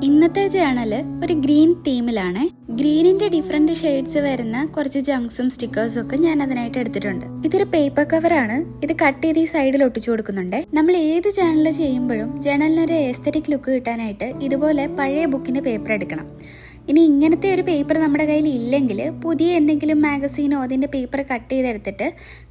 ഇന്നത്തെ ജേണല് ഒരു ഗ്രീൻ തീമിലാണ്. ഗ്രീനിന്റെ ഡിഫറെന്റ് ഷെയ്ഡ്സ് വരുന്ന കുറച്ച് ജങ്ക്സും സ്റ്റിക്കേഴ്സും ഒക്കെ ഞാൻ അതിനായിട്ട് എടുത്തിട്ടുണ്ട്. ഇതൊരു പേപ്പർ കവറാണ്. ഇത് കട്ട് ചെയ്ത് ഈ സൈഡിൽ ഒട്ടിച്ചു കൊടുക്കുന്നുണ്ട്. നമ്മൾ ഏത് ജേണൽ ചെയ്യുമ്പോഴും ജേണലിനൊരു എസ്തെറ്റിക് ലുക്ക് കിട്ടാനായിട്ട് ഇതുപോലെ പഴയ ബുക്കിന്റെ പേപ്പർ എടുക്കണം. ഇനി ഇങ്ങനത്തെ ഒരു പേപ്പർ നമ്മുടെ കയ്യിൽ ഇല്ലെങ്കിൽ പുതിയ എന്തെങ്കിലും മാഗസീനോ അതിന്റെ പേപ്പർ കട്ട് ചെയ്തെടുത്തിട്ട്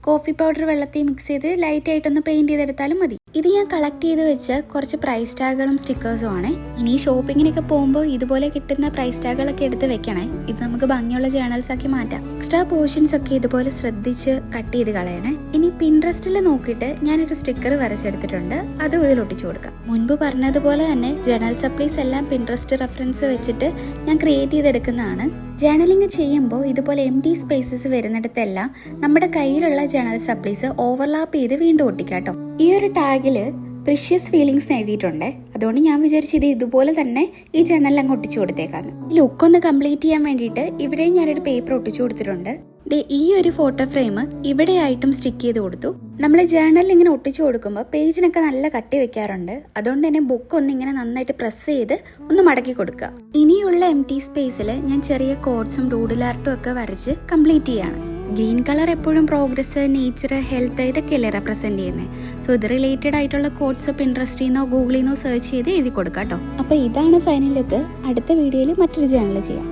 കോഫി പൗഡർ വെള്ളത്തിൽ മിക്സ് ചെയ്ത് ലൈറ്റ് ആയിട്ടൊന്ന് പെയിന്റ് ചെയ്തെടുത്താലും മതി. ഇത് ഞാൻ കളക്ട് ചെയ്ത് വെച്ച കുറച്ച് പ്രൈസ് ടാഗുകളും സ്റ്റിക്കേഴ്സും ആണ്. ഇനി ഷോപ്പിങ്ങിനൊക്കെ പോകുമ്പോൾ ഇതുപോലെ കിട്ടുന്ന പ്രൈസ് ടാഗുകളൊക്കെ എടുത്ത് വെക്കണേ. ഇത് നമുക്ക് ഭംഗിയുള്ള ജേണൽസ് ആക്കി മാറ്റാം. എക്സ്ട്രാ പോർഷൻസ് ഒക്കെ ഇതുപോലെ ശ്രദ്ധിച്ച് കട്ട് ചെയ്ത് കളയണേ. ഇനി പിൻട്രസ്റ്റിൽ നോക്കിയിട്ട് ഞാനൊരു സ്റ്റിക്കർ വരച്ചെടുത്തിട്ടുണ്ട്. അതും ഇതിൽ ഒട്ടിച്ചു കൊടുക്കാം. മുൻപ് പറഞ്ഞതുപോലെ തന്നെ ജേണൽ സപ്ലീസ് എല്ലാം പിൻട്രസ്റ്റ് റെഫറൻസ് വെച്ചിട്ട് ഞാൻ ക്രിയേറ്റ് ചെയ്തെടുക്കുന്നതാണ്. ജേണലിംഗ് ചെയ്യുമ്പോൾ ഇതുപോലെ എംപ്റ്റി സ്പേസസ് വരുന്നിടത്തെല്ലാം നമ്മുടെ കയ്യിലുള്ള ജേണൽ സപ്ലീസ് ഓവർലാപ്പ് ചെയ്ത് വീണ്ടും ഒട്ടിക്കാട്ടോ. ഈ ഒരു ടാഗില് പ്രിഷ്യസ് ഫീലിങ്സ് എഴുതിയിട്ടുണ്ട്. അതുകൊണ്ട് ഞാൻ വിചാരിച്ചത് ഇതുപോലെ തന്നെ ഈ ജേണലിൽ അങ്ങ് ഒട്ടിച്ചു കൊടുത്തേക്കാന്ന്. ഈ ലുക്ക് ഒന്ന് കംപ്ലീറ്റ് ചെയ്യാൻ വേണ്ടിയിട്ട് ഇവിടെയും ഞാനൊരു പേപ്പർ ഒട്ടിച്ചു കൊടുത്തിട്ടുണ്ട്. ഈ ഒരു ഫോട്ടോ ഫ്രെയിം ഇവിടെ ആയിട്ടും സ്റ്റിക്ക് ചെയ്ത് കൊടുത്തു. നമ്മൾ ജേണലിൽ ഇങ്ങനെ ഒട്ടിച്ചു കൊടുക്കുമ്പോൾ പേജിനൊക്കെ നല്ല കട്ടി വെക്കാറുണ്ട്. അതുകൊണ്ട് തന്നെ ബുക്ക് ഒന്ന് ഇങ്ങനെ നന്നായിട്ട് പ്രസ് ചെയ്ത് ഒന്ന് മടക്കി കൊടുക്കുക. ഇനിയുള്ള എംപ്റ്റി സ്പേസിൽ ഞാൻ ചെറിയ കോഡ്സും ഡൂഡിൽ ആർട്ടും ഒക്കെ വരച്ച് കംപ്ലീറ്റ് ചെയ്യാണ്. ഗ്രീൻ കളർ എപ്പോഴും പ്രോഗ്രസ്, നേച്ചർ, ഹെൽത്ത് ഇതൊക്കെയല്ലേ റെപ്രസെന്റ് ചെയ്യുന്നത്. സോ ഇത് റിലേറ്റഡ് ആയിട്ടുള്ള കോഡ്സ് പിൻട്രസ്റ്റിൽ നിന്നോ ഗൂഗിളിൽ നിന്നോ സെർച്ച് ചെയ്ത് എഴുതി കൊടുക്കാം കേട്ടോ. അപ്പോൾ ഇതാണ് ഫൈനൽ ലുക്ക്. അടുത്ത വീഡിയോയിൽ മറ്റൊരു ജേണൽ ചെയ്യാം.